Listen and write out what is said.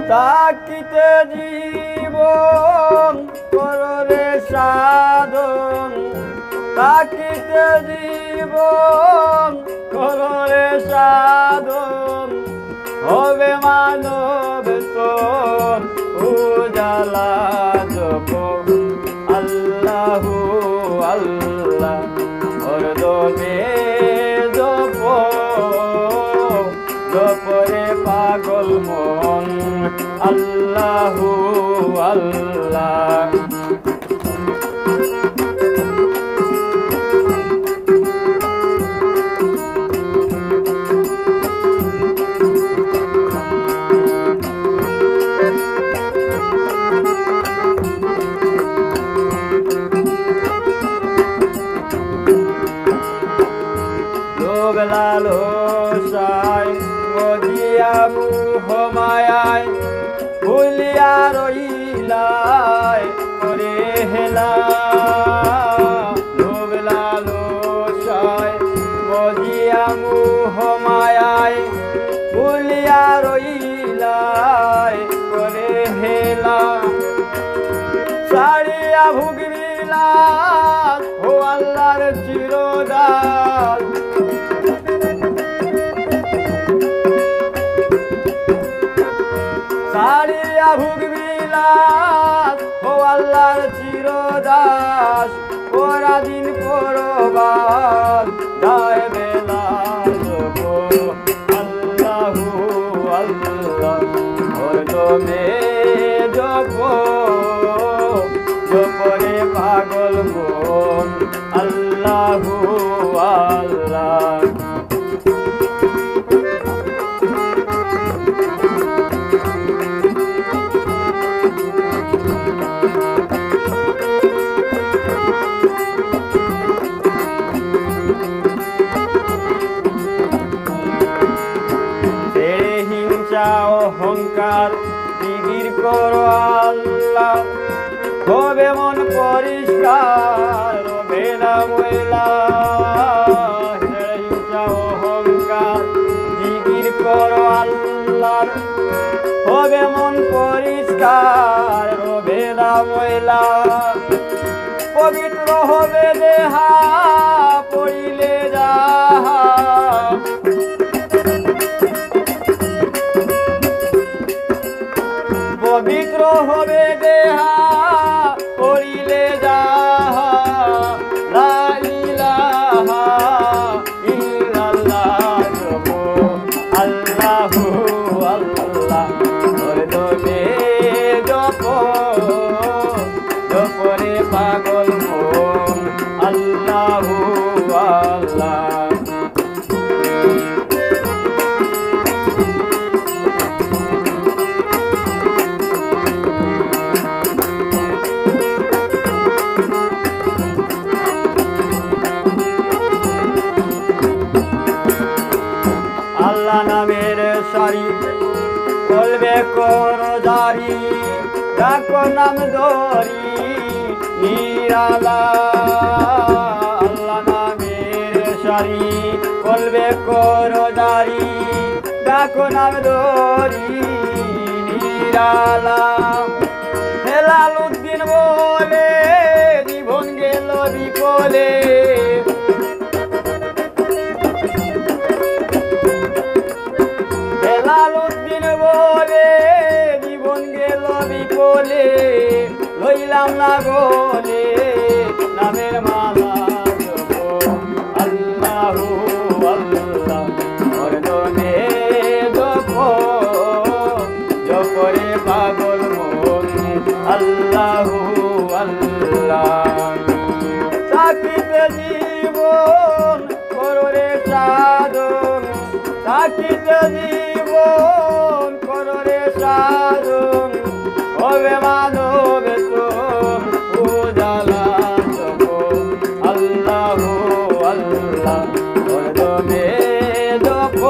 থাকিতে জীবন কররে সাধন, থাকিতে জীবন কররে সাধন, হবে মানব তোর উজালা জপ আল্লাহু আল্লাহ হরদমে জপ, জপরে পাগল মন আল্লাহু আল্লাহ। লোভ লালসায় মজিয়া মোহ মায়ায় ভুলিয়া রইলাই করে হেলা। লোভ লালসায় মজিয়া মোহ মায়ায় ভুলিয়া রইলাই করে হেলা। ছাড়িয়া ভুগবিলাস ও আল্লাহর চিরদাস, ছাড়িয়া ভুগবিলাস ও আল্লাহর চিরদাস। পরাদিন পরবাস যায় বেলা জপ আল্লাহু আল্লাহ হরদমে জপ, জপরে পাগল মন আল্লাহু আল্লাহ। অহংকার জিগির করো আল্লাহ, হবে মন পরিষ্কার রবে না ময়লা। অহংকার জিগির করো আল্লাহ, হবে মন পরিষ্কার রবে না ময়লা। পবিত্র হবে দেহা পড়িলে যাহা, পবিত্র হবে দেহা করিলে যাহা। লা ইলাহা ইল্লাল্লাহ জপ আল্লাহু আল্লাহ হরদমে জপ, জপরে পাগল মন আল্লাহু আল্লাহ। আল্লাহ নামের সারি বলবে করো জারি, ডাকো নাম ধরি নিরালা। আল্লাহ নামের সারি বলবে করো জারি, ডাকো নাম ধরি নিরালা। হেলালুদ্দিন বলে জীবন গেল বিপলে, হেলালুদ্দিন বলে জীবন গেল বিপলে। লইলাম না গলে নামের মালা জপ আল্লাহু আল্লাহ হরদমে জপ, জপরে পাগল মন আল্লাহু আল্লাহ। থাকিতে জীবন কররে সাধন, থাকিতে জীবন কররে সাধন, হবে মানব তোর উজালা জপ আল্লাহু আল্লাহ হরদমে জপ।